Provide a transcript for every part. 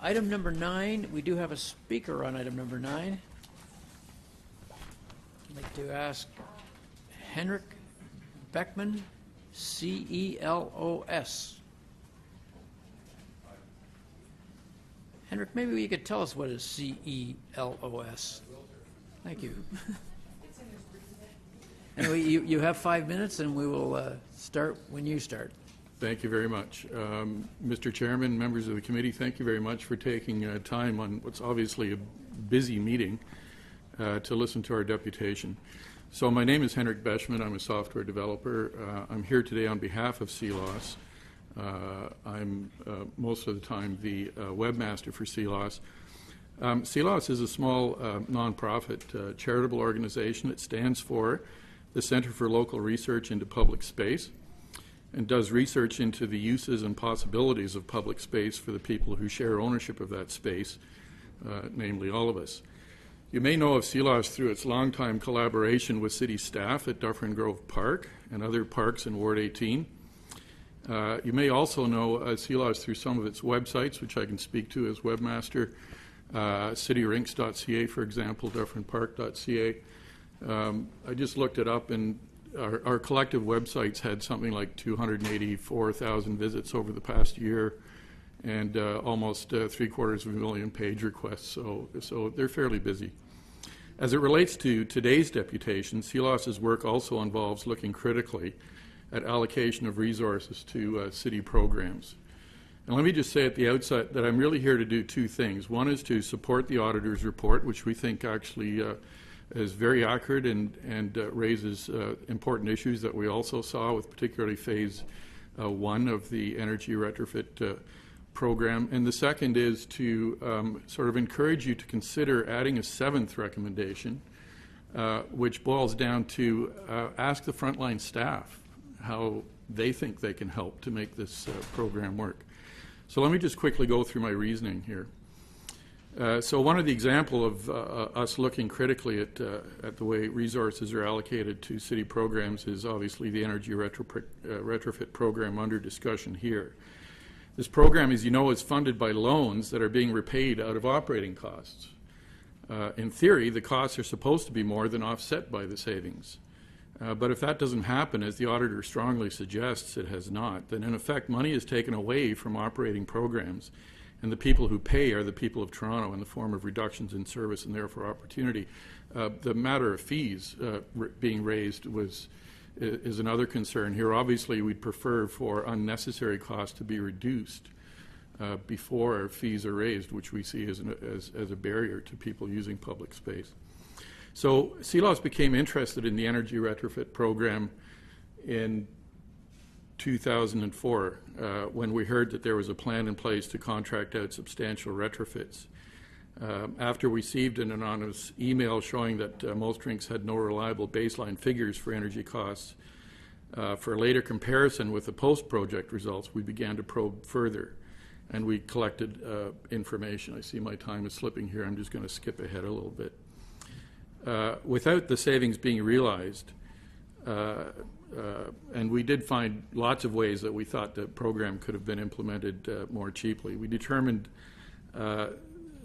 Item number 9, we do have a speaker on item number 9. I'd like to ask Henrik Beckman, CELOS. Henrik, maybe you could tell us what is CELOS. Thank you. Anyway, you have 5 minutes, and we will start when you start. Thank you very much. Mr. Chairman, members of the committee, thank you very much for taking time on what's obviously a busy meeting to listen to our deputation. So my name is Henrik Beckman. I'm a software developer. I'm here today on behalf of CELOS. I'm most of the time the webmaster for CELOS. CELOS is a small nonprofit charitable organization. It stands for the Center for Local Research into Public Space and does research into the uses and possibilities of public space for the people who share ownership of that space, namely all of us. You may know of CELOS through its longtime collaboration with city staff at Dufferin Grove Park and other parks in Ward 18. You may also know CELOS through some of its websites, which I can speak to as webmaster, cityrinks.ca, for example, dufferinpark.ca. I just looked it up, and our collective websites had something like 284,000 visits over the past year, and almost 750,000 page requests, so they're fairly busy. As it relates to today's deputation, CELOS's work also involves looking critically at allocation of resources to city programs. And let me just say at the outset that I'm really here to do two things. One is to support the auditor's report, which we think actually is very accurate and raises important issues that we also saw with particularly phase 1 of the energy retrofit program. And the second is to sort of encourage you to consider adding a 7th recommendation, which boils down to ask the frontline staff how they think they can help to make this program work. So let me just quickly go through my reasoning here. So one of the example of us looking critically at the way resources are allocated to city programs is obviously the energy retrofit program under discussion here. This program, as you know, is funded by loans that are being repaid out of operating costs. In theory, the costs are supposed to be more than offset by the savings. But if that doesn't happen, as the auditor strongly suggests it has not, then in effect money is taken away from operating programs, and the people who pay are the people of Toronto in the form of reductions in service and therefore opportunity. The matter of fees being raised is another concern here. Obviously, we'd prefer for unnecessary costs to be reduced before fees are raised, which we see as a barrier to people using public space. So CELOS became interested in the energy retrofit program in 2004 when we heard that there was a plan in place to contract out substantial retrofits. After we received an anonymous email showing that most rinks had no reliable baseline figures for energy costs, for later comparison with the post-project results, we began to probe further, and we collected information. I see my time is slipping here. I'm just going to skip ahead a little bit. Without the savings being realized, and we did find lots of ways that we thought the program could have been implemented more cheaply. We determined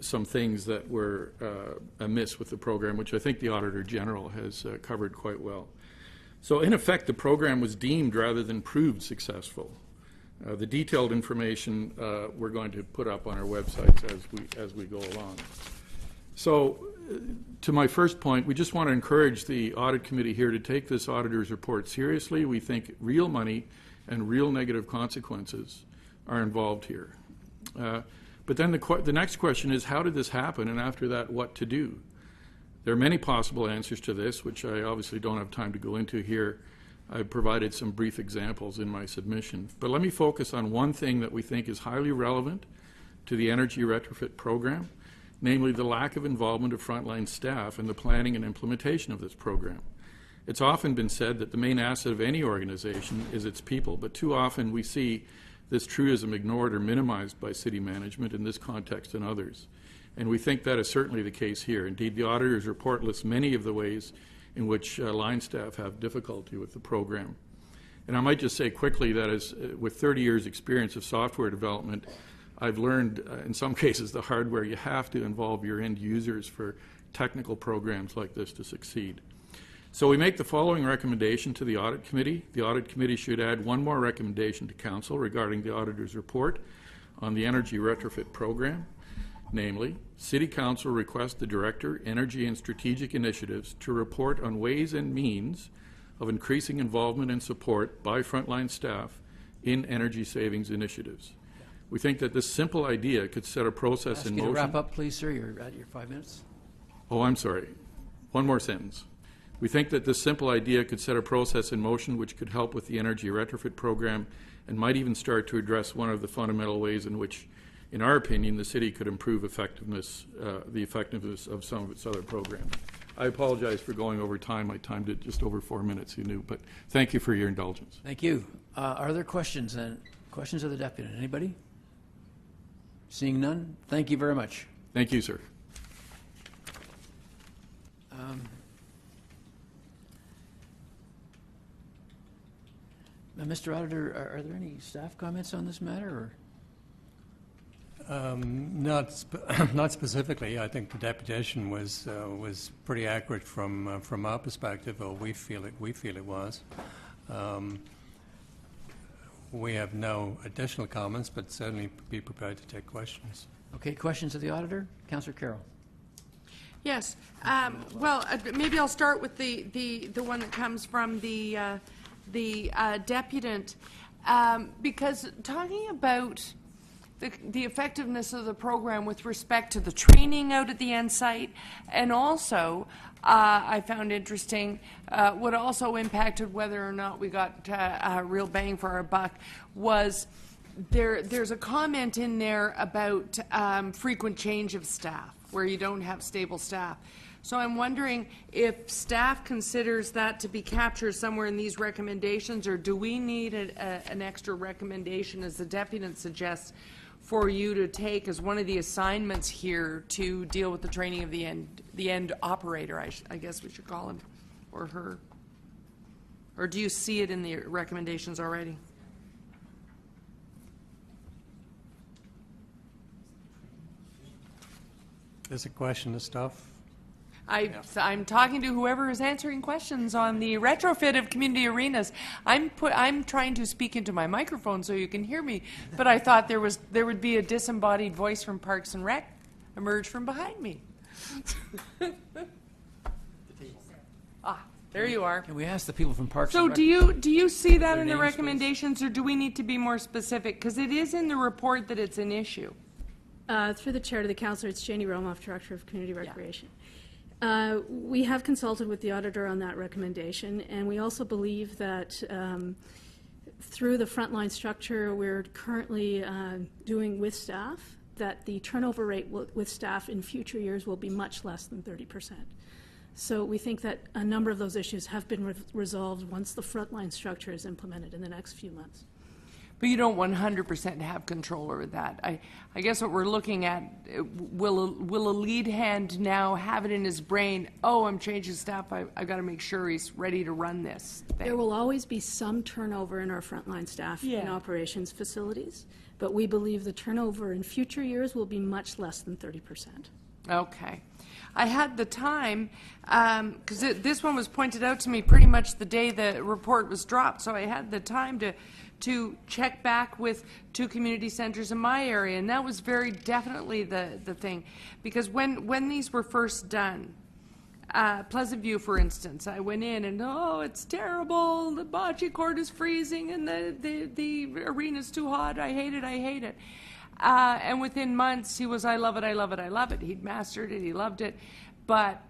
some things that were amiss with the program, which I think the Auditor General has covered quite well. So in effect, the program was deemed rather than proved successful. The detailed information we're going to put up on our websites as we go along. So to my first point, we just want to encourage the Audit Committee here to take this auditor's report seriously. We think real money and real negative consequences are involved here. But then the next question is, how did this happen? And after that, what to do? There are many possible answers to this, which I obviously don't have time to go into here. I've provided some brief examples in my submission. But let me focus on one thing that we think is highly relevant to the energy retrofit program, namely the lack of involvement of frontline staff in the planning and implementation of this program. It's often been said that the main asset of any organization is its people, but too often we see this truism ignored or minimized by city management in this context and others. And we think that is certainly the case here. Indeed, the auditor's report lists many of the ways in which line staff have difficulty with the program. And I might just say quickly that with 30 years experience of software development, I've learned in some cases the hard way, you have to involve your end users for technical programs like this to succeed. So we make the following recommendation to the Audit Committee. The Audit Committee should add one more recommendation to Council regarding the Auditor's report on the Energy Retrofit Program. Namely, City Council requests the Director, Energy and Strategic Initiatives to report on ways and means of increasing involvement and support by frontline staff in energy savings initiatives. We think that this simple idea could set a process in Ask you motion. to wrap up, please, sir. You're at your 5 minutes. Oh, I'm sorry. One more sentence. We think that this simple idea could set a process in motion which could help with the Energy Retrofit Program and might even start to address one of the fundamental ways in which, in our opinion, the city could improve the effectiveness of some of its other programs. I apologize for going over time. I timed it just over 4 minutes, you knew, but thank you for your indulgence. Thank you. Are there questions? Questions of the deputy? Anybody? Seeing none, thank you very much. Thank you, sir. Mr. Auditor, are there any staff comments on this matter? Or? Not specifically. I think the deputation was pretty accurate from our perspective, or we feel it was. We have no additional comments, but certainly be prepared to take questions. Okay, questions of the auditor? Councillor Carroll. Yes. Well, maybe I'll start with the one that comes from the deputant, because talking about the effectiveness of the program with respect to the training out at the end site, and also I found interesting what also impacted whether or not we got a real bang for our buck was there's a comment in there about frequent change of staff where you don't have stable staff. So I'm wondering if staff considers that to be captured somewhere in these recommendations, or do we need an extra recommendation, as the deputant suggests, for you to take as one of the assignments here to deal with the training of the end operator, I guess we should call him, or her? Or do you see it in the recommendations already? There's a question of stuff. I'm talking to whoever is answering questions on the retrofit of community arenas. I'm trying to speak into my microphone so you can hear me, but I thought there would be a disembodied voice from Parks and Rec emerge from behind me. There you are. Can we ask the people from Parks So and Rec? do you see that Their in the names, recommendations, or do we need to be more specific? Because it is in the report that it's an issue. Through the chair to the councillor, it's Janie Romoff, Director of Community Recreation. We have consulted with the auditor on that recommendation, and we also believe that through the frontline structure we're currently doing with staff, that the turnover rate with staff in future years will be much less than 30%. So we think that a number of those issues have been resolved once the frontline structure is implemented in the next few months. But you don't 100% have control over that. I guess what we're looking at, will a lead hand now have it in his brain, oh, I'm changing staff, I've got to make sure he's ready to run this thing. There will always be some turnover in our frontline staff in operations facilities, but we believe the turnover in future years will be much less than 30%. Okay. I had the time, because this one was pointed out to me pretty much the day the report was dropped, so I had the time to check back with 2 community centers in my area, and that was very definitely the thing. Because when these were first done, Pleasant View, for instance, I went in and, oh, it's terrible, the bocce court is freezing and the arena's too hot, I hate it. And within months, he was, I love it. He'd mastered it, he loved it, but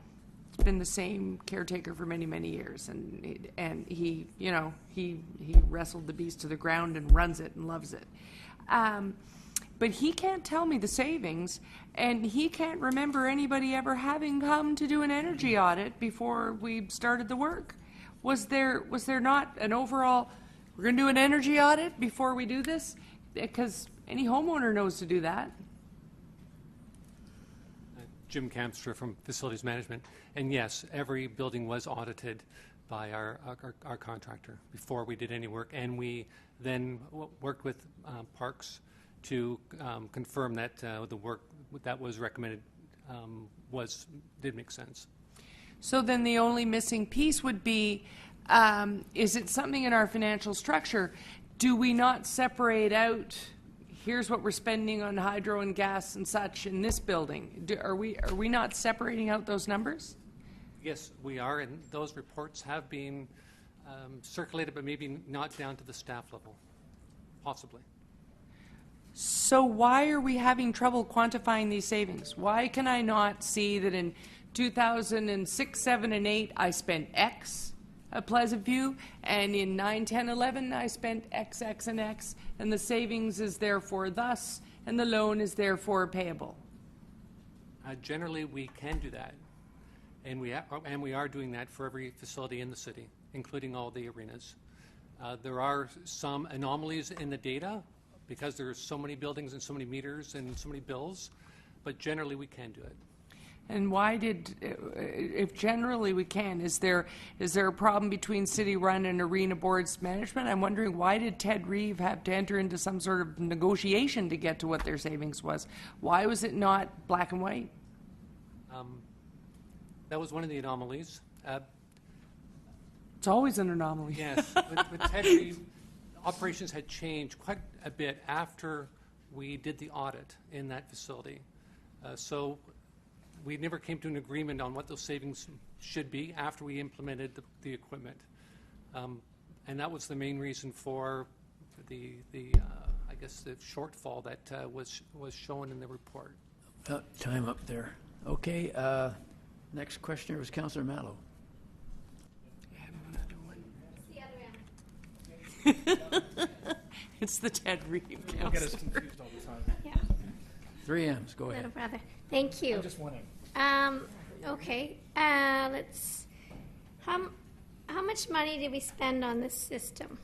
it's been the same caretaker for many, many years, and he wrestled the beast to the ground and runs it and loves it. But he can't tell me the savings, and he can't remember anybody ever having come to do an energy audit before we started the work. Was there not an overall, we're going to do an energy audit before we do this? Because any homeowner knows to do that. Jim Campstra from Facilities Management. And yes, every building was audited by our contractor before we did any work. And we then worked with Parks to confirm that the work that was recommended did make sense. So then the only missing piece would be, is it something in our financial structure? Do we not separate out, here's what we're spending on hydro and gas and such in this building? Are we not separating out those numbers? Yes, we are, and those reports have been circulated, but maybe not down to the staff level, possibly. So why are we having trouble quantifying these savings? Why can I not see that in 2006, 7, and 8, I spent X at Pleasant View, and in 9, 10, 11, I spent X, X, and X, and the savings is therefore thus, and the loan is therefore payable? Generally, we can do that, and we are doing that for every facility in the city, including all the arenas. There are some anomalies in the data because there are so many buildings and so many meters and so many bills, but generally we can do it. And why if generally we can, is there a problem between city-run and arena boards management? I'm wondering, why did Ted Reeve have to enter into some sort of negotiation to get to what their savings was? Why was it not black and white? That was one of the anomalies. It's always an anomaly. Yes, with Ted Reeve, operations had changed quite a bit after we did the audit in that facility. So we never came to an agreement on what those savings should be after we implemented the equipment. And that was the main reason for the I guess the shortfall that was shown in the report. Time up there. Okay, next questioner was Councillor Mallow. It's the Ted Reeve Get us council. confused all the time. Yeah, 3 M's, go ahead. little brother. Thank you. I'm just winning. Okay. How much money did we spend on this system?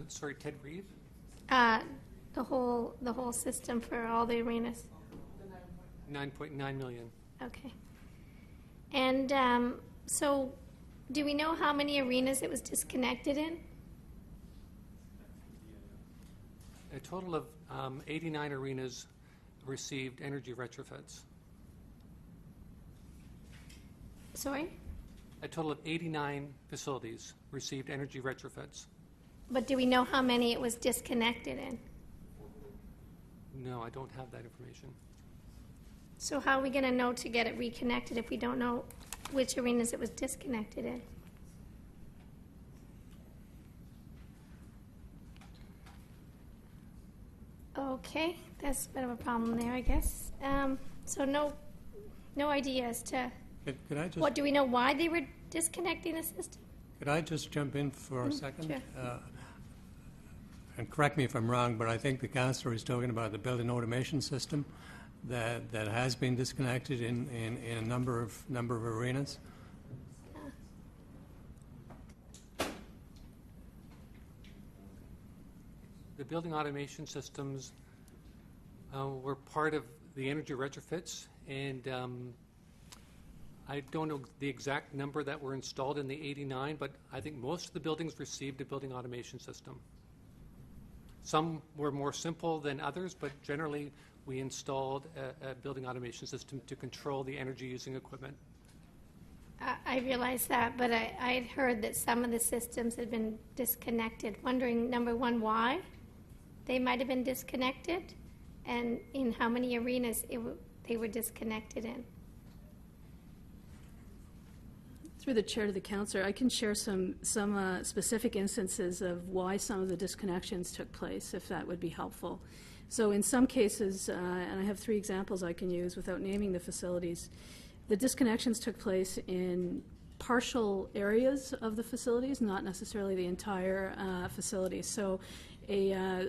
Sorry, Ted Reeve? The whole system for all the arenas. 9.9 million. Okay. And so, do we know how many arenas it was disconnected in? A total of 89 arenas received energy retrofits. Sorry? A total of 89 facilities received energy retrofits. But do we know how many it was disconnected in? No, I don't have that information. So how are we going to know to get it reconnected if we don't know which arenas it was disconnected in? Okay, that's a bit of a problem there, I guess. So no idea as to Could I just, what, do we know why they were disconnecting the system? could I just jump in for a second? Sure. And correct me if I'm wrong, but I think the councillor is talking about the building automation system that has been disconnected in a number of arenas. The building automation systems were part of the energy retrofits, and I don't know the exact number that were installed in the 89, but I think most of the buildings received a building automation system. Some were more simple than others, but generally we installed a building automation system to control the energy-using equipment. I realize that, but I had heard that some of the systems had been disconnected. Wondering, number one, why they might have been disconnected, and in how many arenas they were disconnected in. Through the chair to the councillor, I can share some specific instances of why some of the disconnections took place, if that would be helpful. So in some cases, and I have 3 examples I can use without naming the facilities, the disconnections took place in partial areas of the facilities, not necessarily the entire facility. So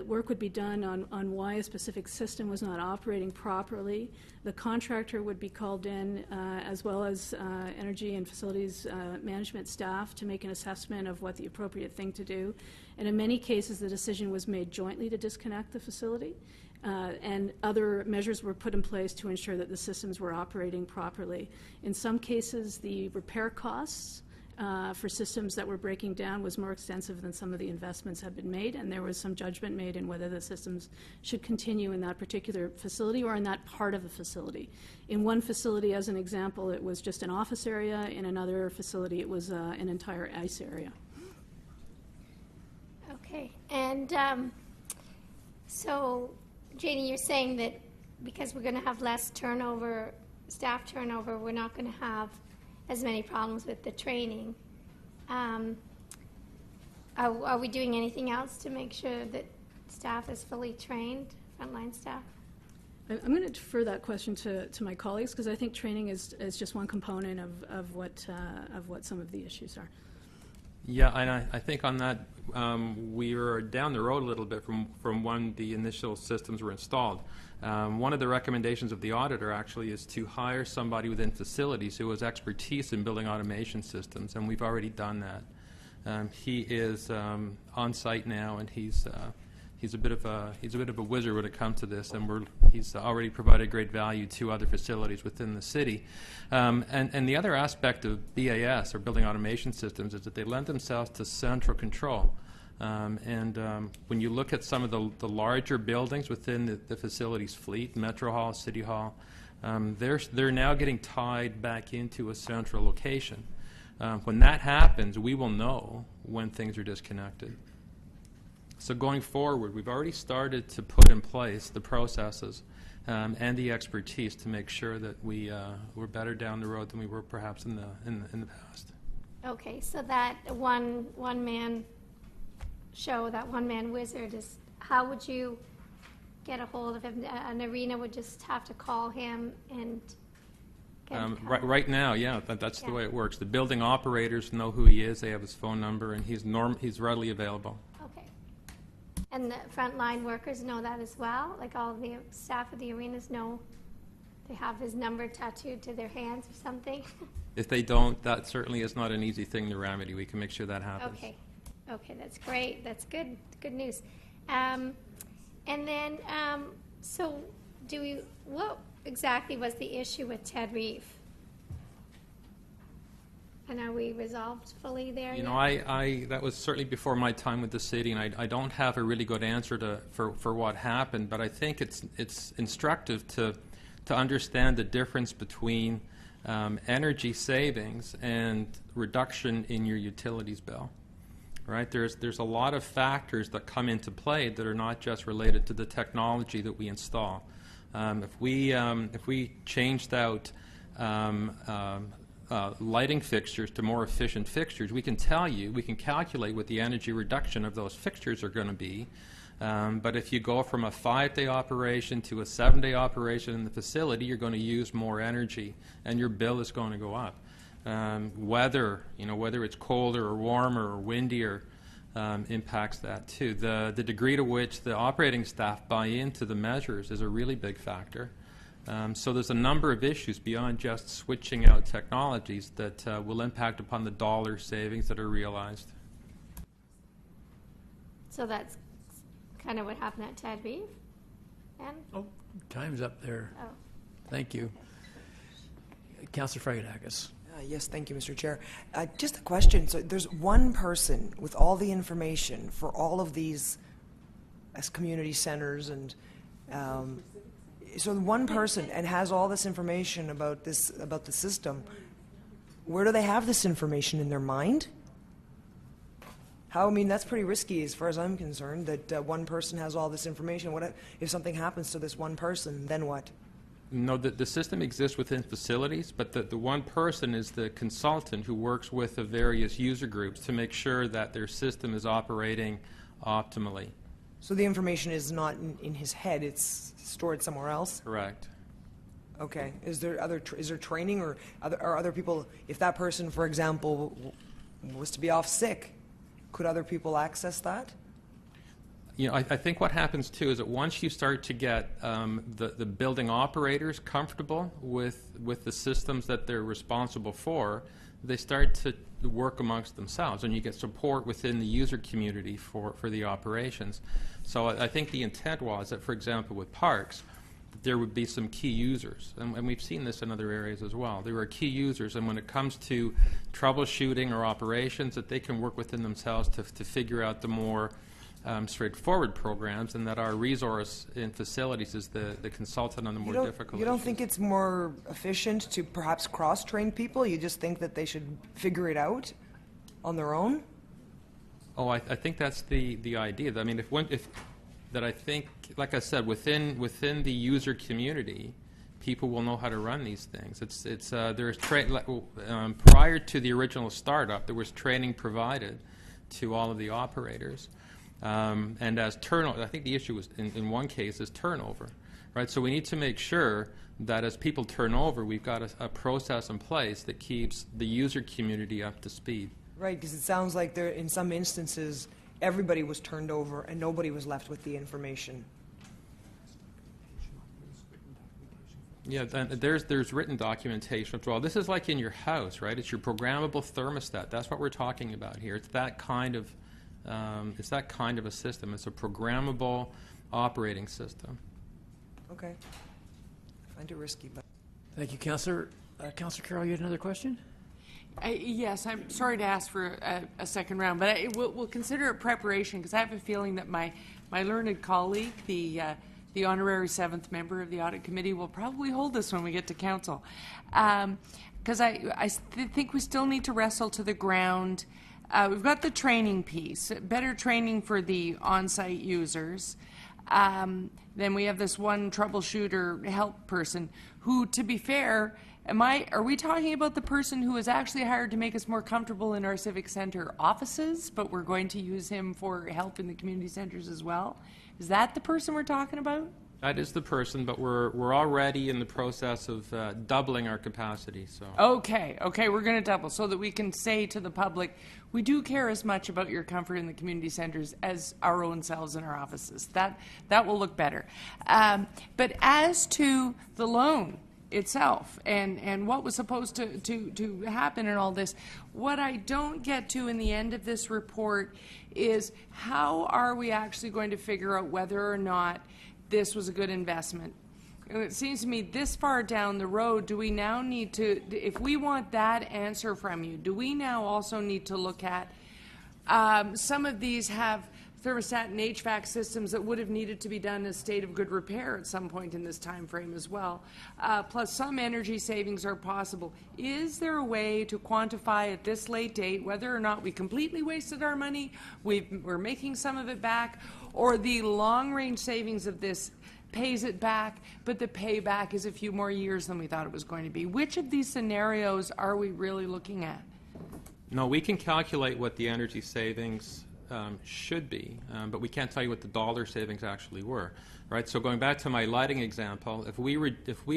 work would be done on why a specific system was not operating properly. The contractor would be called in, as well as energy and facilities management staff, to make an assessment of what the appropriate thing to do. And in many cases, the decision was made jointly to disconnect the facility. And other measures were put in place to ensure that the systems were operating properly. In some cases, the repair costs for systems that were breaking down was more extensive than some of the investments had been made, and there was some judgment made in whether the systems should continue in that particular facility or in that part of the facility. In one facility, as an example, it was just an office area. In another facility, it was an entire ice area. Okay, and so, Janie, you're saying that because we're going to have less turnover, staff turnover, we're not going to have as many problems with the training. Are we doing anything else to make sure that staff is fully trained, frontline staff? I'm going to defer that question to my colleagues, because I think training is just one component of what some of the issues are. Yeah, and I think on that, we were down the road a little bit from when the initial systems were installed. One of the recommendations of the auditor actually is to hire somebody within facilities who has expertise in building automation systems, and we've already done that. He is on site now, and he's a bit of a wizard when it comes to this, and he's already provided great value to other facilities within the city. And the other aspect of BAS, or building automation systems, is that they lend themselves to central control. When you look at some of the larger buildings within the facilities fleet, Metro Hall, City Hall, they're now getting tied back into a central location. When that happens, we will know when things are disconnected. So going forward, we've already started to put in place the processes and the expertise to make sure that we're better down the road than we were perhaps in the past. Okay, so that one-man show, that one-man wizard, is how would you get a hold of him? An arena would just have to call him and get him to come? Right now, yeah, that's the way it works. The building operators know who he is. They have his phone number, and he's readily available. Okay. And the frontline workers know that as well? Like all the staff of the arenas know they have his number tattooed to their hands or something? If they don't, that certainly is not an easy thing to remedy. We can make sure that happens. Okay. Okay, that's great. That's good. Good news. And then, so what exactly was the issue with Ted Reeve? And are we resolved fully there You yet? know, that was certainly before my time with the city, and I don't have a really good answer for what happened, but I think it's instructive to understand the difference between energy savings and reduction in your utilities bill. Right? There's a lot of factors that come into play that are not just related to the technology that we install. If we changed out lighting fixtures to more efficient fixtures, we can calculate what the energy reduction of those fixtures are going to be. But if you go from a 5-day operation to a 7-day operation in the facility, you're going to use more energy, and your bill is going to go up. Weather, whether it's colder or warmer or windier, impacts that too. The degree to which the operating staff buy into the measures is a really big factor. So there's a number of issues beyond just switching out technologies that will impact upon the dollar savings that are realized. So that's kind of what happened at Ted Reeve? And? Oh, time's up there. Oh. Thank you. Councillor Fragedakis. Yes, thank you, Mr. Chair. Just a question. So there's one person with all the information for all of these as community centers, and so one person and has all this information about the system. Where do they have this information? In their mind? I mean, that's pretty risky as far as I'm concerned, that one person has all this information. What if something happens to this one person, then what? No, the system exists within facilities, but the one person is the consultant who works with the various user groups to make sure that their system is operating optimally. So the information is not in his head, it's stored somewhere else? Correct. Okay. Is there training or other people, if that person, for example, was to be off sick, could other people access that? I think what happens too is that once you start to get the building operators comfortable with the systems that they're responsible for, they start to work amongst themselves, and you get support within the user community for the operations. So I think the intent was that, for example, with parks, there would be some key users, and we've seen this in other areas as well. There are key users, and when it comes to troubleshooting or operations, that they can work within themselves to figure out the more straightforward programs, and that our resource in facilities is the consultant on the more difficult You don't issues. think it's more efficient to perhaps cross-train people? You just think that they should figure it out on their own? Oh, I think that's the idea. I mean, that I think, like I said, within the user community, people will know how to run these things. There's prior to the original startup, there was training provided to all of the operators, and as turnover, I think the issue was in one case is turnover, right? So we need to make sure that as people turn over, we've got a process in place that keeps the user community up to speed. Right, because it sounds like there, in some instances, everybody was turned over and nobody was left with the information. Yeah, there's written documentation as well. This is like in your house, right? It's your programmable thermostat. That's what we're talking about here. It's that kind of a system. It's a programmable operating system. Okay. I find it risky, but... Thank you, Councillor. Councillor Carroll, you had another question? Yes, I'm sorry to ask for a second round, but we'll consider it preparation, because I have a feeling that my learned colleague, the honorary 7th member of the Audit Committee, will probably hold this when we get to Council. Because I think we still need to wrestle to the ground. We've got the training piece, better training for the on-site users. Then we have this one troubleshooter help person who, to be fair, are we talking about the person who was actually hired to make us more comfortable in our civic center offices, but we're going to use him for help in the community centers as well? Is that the person we're talking about? That is the person, but we're already in the process of doubling our capacity. So Okay, we're going to double so that we can say to the public, we do care as much about your comfort in the community centers as our own selves in our offices. That will look better. But as to the loan itself and what was supposed to happen in all this, what I don't get to in the end of this report is how are we actually going to figure out whether or not this was a good investment. And it seems to me this far down the road, do we now need to, if we want that answer from you, do we now also need to look at some of these have thermostat and HVAC systems that would have needed to be done in a state of good repair at some point in this time frame as well. Plus some energy savings are possible. Is there a way to quantify at this late date whether or not we completely wasted our money, we're making some of it back, or the long-range savings of this pays it back, but the payback is a few more years than we thought it was going to be? Which of these scenarios are we really looking at? no, we can calculate what the energy savings should be, but we can't tell you what the dollar savings actually were, right? So going back to my lighting example, if we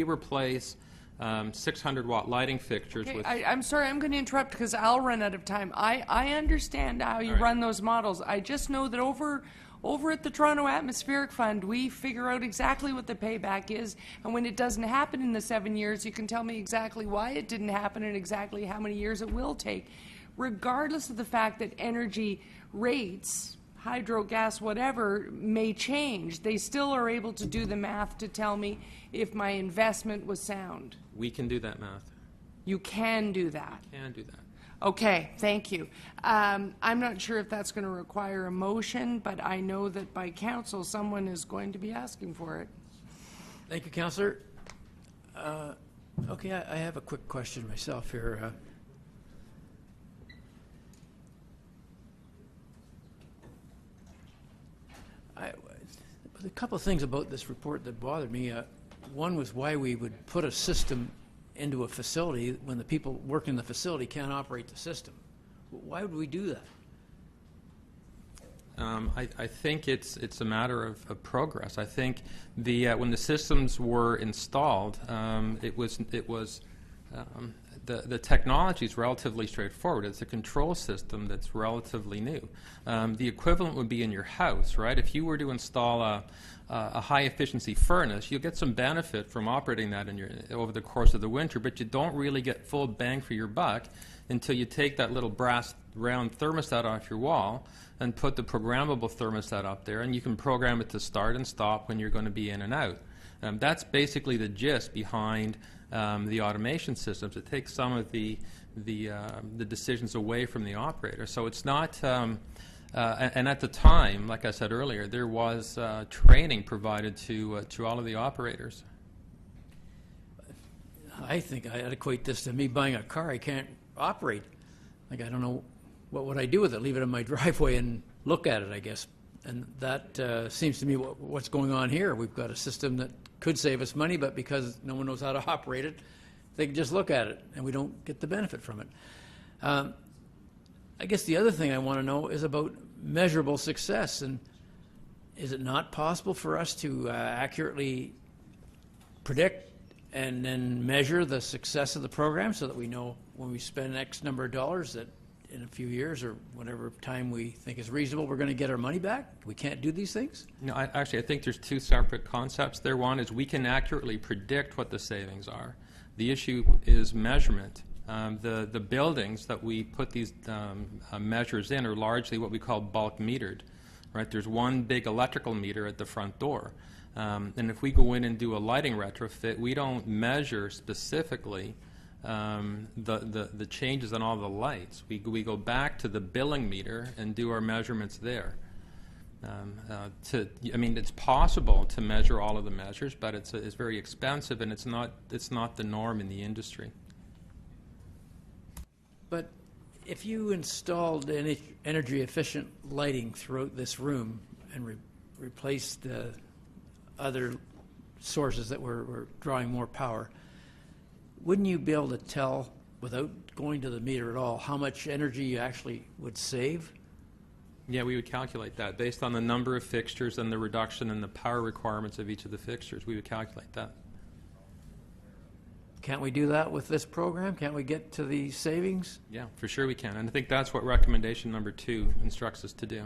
replace 600-watt lighting fixtures Okay, with... I'm sorry, I'm going to interrupt because I'll run out of time. I understand how you run those models. I just know that over at the Toronto Atmospheric Fund, we figure out exactly what the payback is, and when it doesn't happen in the 7 years, you can tell me exactly why it didn't happen and exactly how many years it will take, regardless of the fact that energy rates, hydro, gas, whatever, may change. They still are able to do the math to tell me if my investment was sound. We can do that math. You can do that. Can do that. Okay, thank you. I'm not sure if that's going to require a motion, but I know that by council, someone is going to be asking for it. Thank you, Councillor. Okay, I have a quick question myself here. A couple of things about this report that bothered me. One was why we would put a system into a facility when the people working in the facility can't operate the system. Why would we do that? I think it's a matter of progress. I think when the systems were installed, the technology is relatively straightforward. It's a control system that's relatively new. The equivalent would be in your house, right? If you were to install a high-efficiency furnace, you'll get some benefit from operating that over the course of the winter, but you don't really get full bang for your buck until you take that little brass round thermostat off your wall and put the programmable thermostat up there, and you can program it to start and stop when you're going to be in and out. That's basically the gist behind the automation systems. It takes some of the decisions away from the operator. So it's not, and at the time, like I said earlier, there was training provided to all of the operators. I think I'd equate this to me buying a car I can't operate. Like, I don't know, what would I do with it? Leave it in my driveway and look at it, I guess. And that seems to me what's going on here. We've got a system that could save us money, but because no one knows how to operate it, they can just look at it, and we don't get the benefit from it. I guess the other thing I want to know is about measurable success. And is it not possible for us to accurately predict and then measure the success of the program so that we know when we spend X number of dollars that in a few years or whatever time we think is reasonable, we're going to get our money back? We can't do these things? No, I think there's two separate concepts there. One is we can accurately predict what the savings are. The issue is measurement. The buildings that we put these measures in are largely what we call bulk metered. Right? There's one big electrical meter at the front door. And if we go in and do a lighting retrofit, we don't measure specifically the changes on all the lights. We go back to the billing meter and do our measurements there. It's possible to measure all of the measures, but it's very expensive, and it's not the norm in the industry. But if you installed energy efficient lighting throughout this room and replaced the other sources that were drawing more power, wouldn't you be able to tell, without going to the meter at all, how much energy you actually would save? Yeah, we would calculate that based on the number of fixtures and the reduction in the power requirements of each of the fixtures. We would calculate that. Can't we do that with this program? Can't we get to the savings? Yeah, for sure we can. And I think that's what recommendation number 2 instructs us to do.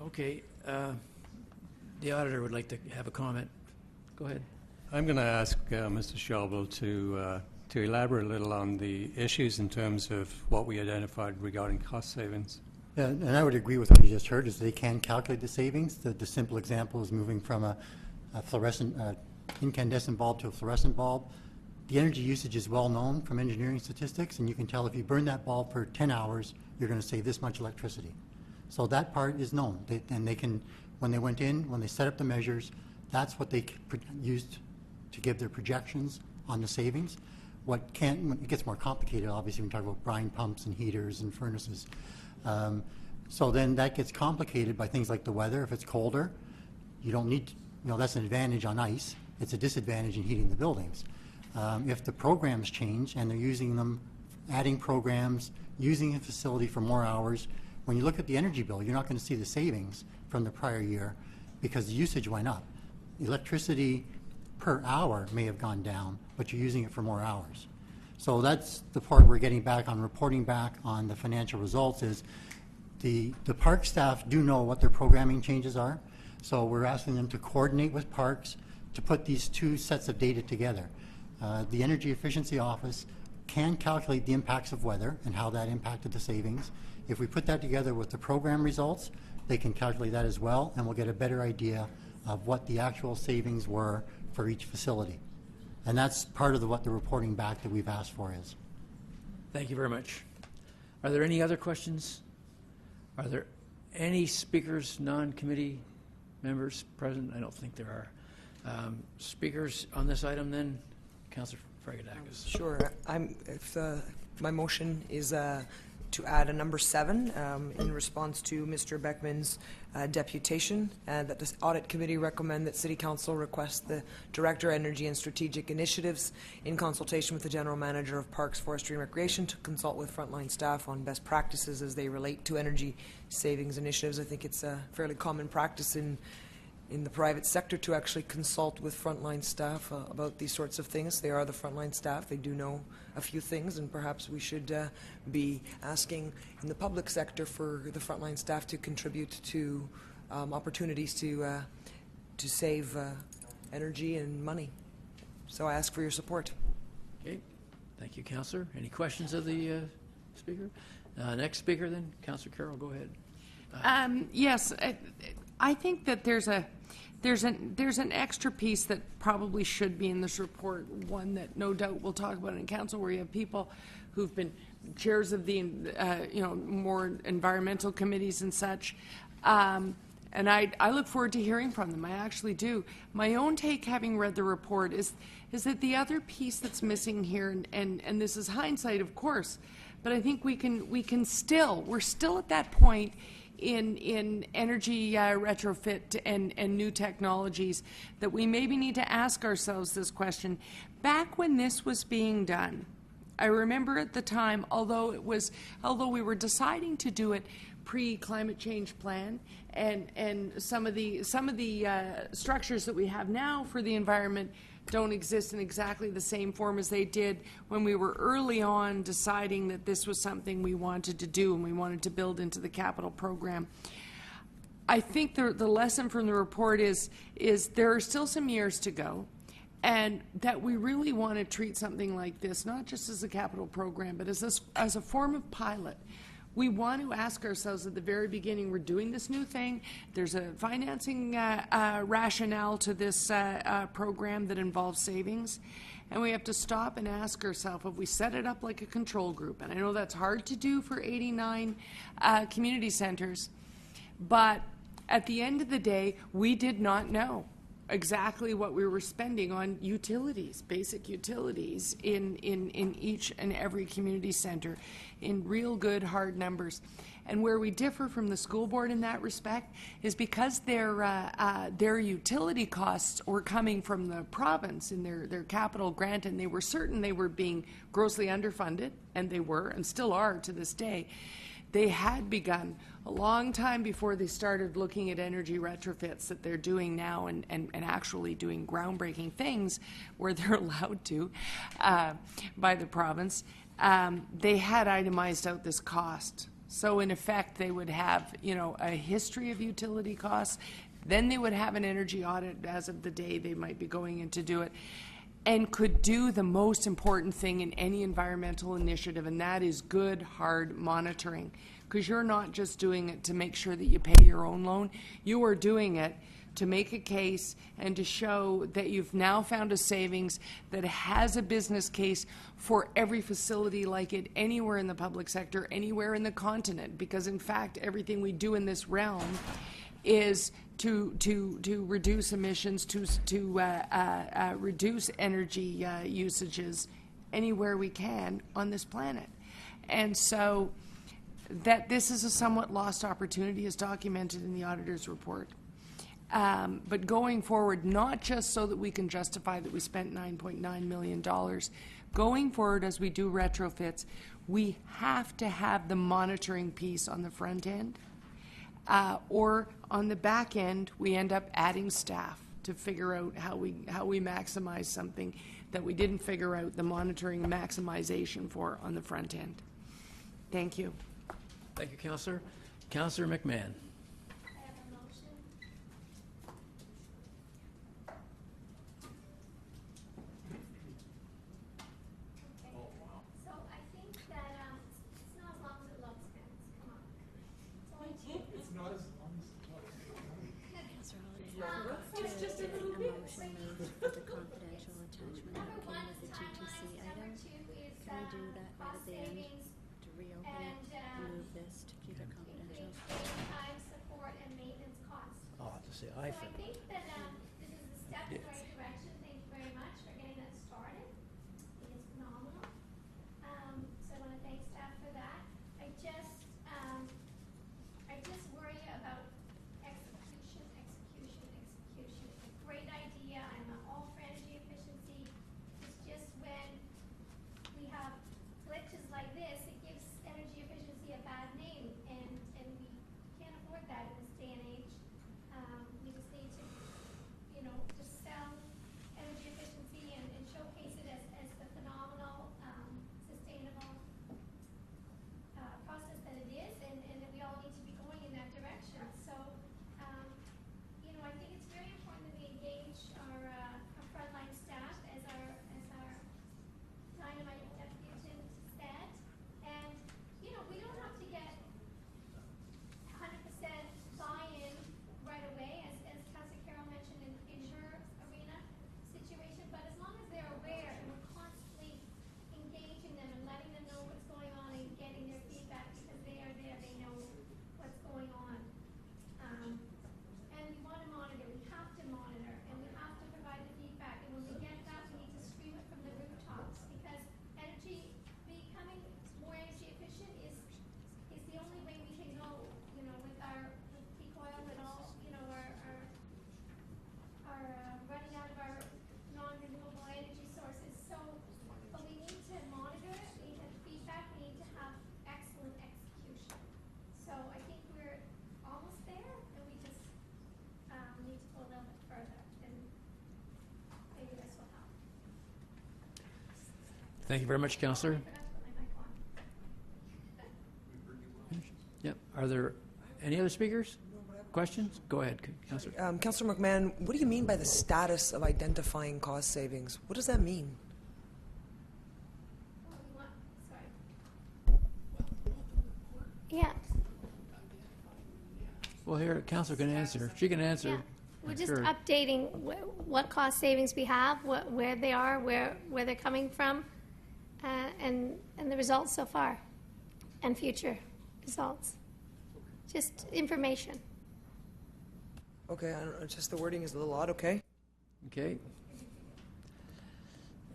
Okay. The auditor would like to have a comment. Go ahead. I'm going to ask Mr. Schauble to elaborate a little on the issues in terms of what we identified regarding cost savings. Yeah, and I would agree with what you just heard, is they can calculate the savings. The simple example is moving from a fluorescent incandescent bulb to a fluorescent bulb. The energy usage is well known from engineering statistics, and you can tell if you burn that bulb for 10 hours, you're going to save this much electricity. So that part is known, and they can, when they set up the measures, that's what they used to give their projections on the savings. When it gets more complicated, obviously, when we talk about brine pumps and heaters and furnaces. So then that gets complicated by things like the weather. If it's colder, you don't need, that's an advantage on ice. It's a disadvantage in heating the buildings. If the programs change and they're using them, adding programs, using a facility for more hours, when you look at the energy bill, you're not going to see the savings from the prior year because the usage went up. Electricity per hour may have gone down, but you're using it for more hours. So that's the part we're getting back on, reporting back on the financial results is the park staff do know what their programming changes are. So we're asking them to coordinate with parks to put these two sets of data together. The Energy Efficiency Office can calculate the impacts of weather and how that impacted the savings. If we put that together with the program results, they can calculate that as well, and we'll get a better idea of what the actual savings were for each facility. And that's part of what the reporting back that we've asked for is. Thank you very much. Are there any other questions? Are there any speakers, non-committee members present? I don't think there are. Speakers on this item then? Councillor Fragadakis. Sure. My motion is to add a number 7 in response to Mr. Beckman's deputation, that the Audit Committee recommend that City Council request the Director, Energy and Strategic Initiatives in consultation with the General Manager of Parks, Forestry and Recreation to consult with frontline staff on best practices as they relate to energy savings initiatives. I think it's a fairly common practice in the private sector to actually consult with frontline staff about these sorts of things. They are the frontline staff. They do know a few things, and perhaps we should be asking in the public sector for the frontline staff to contribute to opportunities to save energy and money. So I ask for your support. Okay. Thank you, Councillor. Any questions of the speaker? Next speaker then, Councillor Carroll, go ahead. Yes, I think that there's an extra piece that probably should be in this report, one that no doubt we'll talk about in council, where you have people who've been chairs of the more environmental committees and such. And I look forward to hearing from them. I actually do. My own take, having read the report, is that the other piece that's missing here, and this is hindsight, of course, but I think we're still at that point in energy retrofit and new technologies that we maybe need to ask ourselves this question. Back when this was being done, I remember at the time, although we were deciding to do it pre-climate change plan, and some of the structures that we have now for the environment don't exist in exactly the same form as they did when we were early on deciding that this was something we wanted to do and we wanted to build into the capital program. I think the lesson from the report is there are still some years to go, and that we really want to treat something like this not just as a capital program, but as a form of pilot. We want to ask ourselves at the very beginning, we're doing this new thing, there's a financing rationale to this program that involves savings, and we have to stop and ask ourselves, if we set it up like a control group, and I know that's hard to do for 89 community centers, but at the end of the day, we did not know exactly what we were spending on utilities, basic utilities, in each and every community center, in real good hard numbers. And where we differ from the school board in that respect is because their utility costs were coming from the province in their capital grant, and they were certain they were being grossly underfunded, and they were, and still are to this day. They had begun a long time before they started looking at energy retrofits that they're doing now, and actually doing groundbreaking things where they're allowed to by the province. They had itemized out this cost. So in effect, they would have, a history of utility costs. Then they would have an energy audit as of the day they might be going in to do it, and could do the most important thing in any environmental initiative, and that is good, hard monitoring. Because you're not just doing it to make sure that you pay your own loan, you are doing it to make a case and to show that you've now found a savings that has a business case for every facility like it anywhere in the public sector, anywhere in the continent. Because in fact, everything we do in this realm is to reduce emissions, to reduce energy usages anywhere we can on this planet. And so that this is a somewhat lost opportunity is documented in the auditor's report. But going forward, not just so that we can justify that we spent $9.9 million, going forward as we do retrofits, we have to have the monitoring piece on the front end. Or on the back end, we end up adding staff to figure out how we maximize something that we didn't figure out the monitoring and maximization for on the front end. Thank you. Thank you, Councillor. Councillor McMahon. I have a motion. Okay. So I think that it's not as long as it looks, guys. Come on. It's only two. It's not as long as it looks. It's just a little bit. Motion moved for the confidential attachment that Number one came with is the GTC timelines. Number item. two is Can we do that right cost at the end savings to reopen it and and move this to keep it confidential? increased time, support, and maintenance costs. I'll have to say So aye I for think that this is a step in the right direction. Thank you very much for getting that started. It is phenomenal. So I want to thank staff for that. I just worry about execution. It's a great idea. I'm all for energy efficiency. It's just when we have glitches like this, it gives energy efficiency a bad name, and we can't afford that in this day and age. We just need to Thank you very much, Councillor. Yep. Are there any other speakers? Questions? Go ahead, Councillor. Councillor McMahon, what do you mean by the status of identifying cost savings? What does that mean? Yeah. Well, here, Councillor can answer. She can answer. Yeah. We're just Sure. updating what cost savings we have, where they are, where they're coming from, and the results so far, and future results. Just information. Okay, just the wording is a little odd, okay? Okay.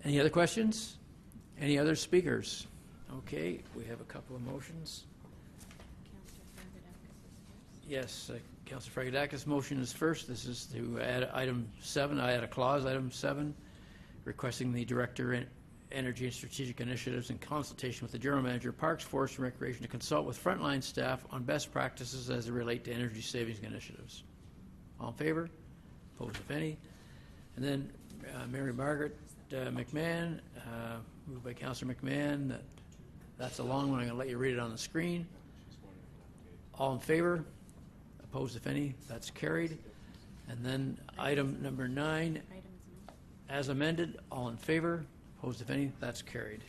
Any other questions? Any other speakers? Okay, we have a couple of motions. Yes, Councillor Fragedakis' motion is first. This is to add item 7. I add a clause, item 7, requesting the Director Energy and Strategic Initiatives in consultation with the General Manager, Parks, Forest and Recreation to consult with frontline staff on best practices as they relate to energy savings initiatives. All in favor? Opposed, if any? And then Mary Margaret McMahon, moved by Councillor McMahon. That's a long one. I'm going to let you read it on the screen. All in favor? Opposed, if any? That's carried. And then item number 9, as amended. All in favor? Opposed, if any? That's carried.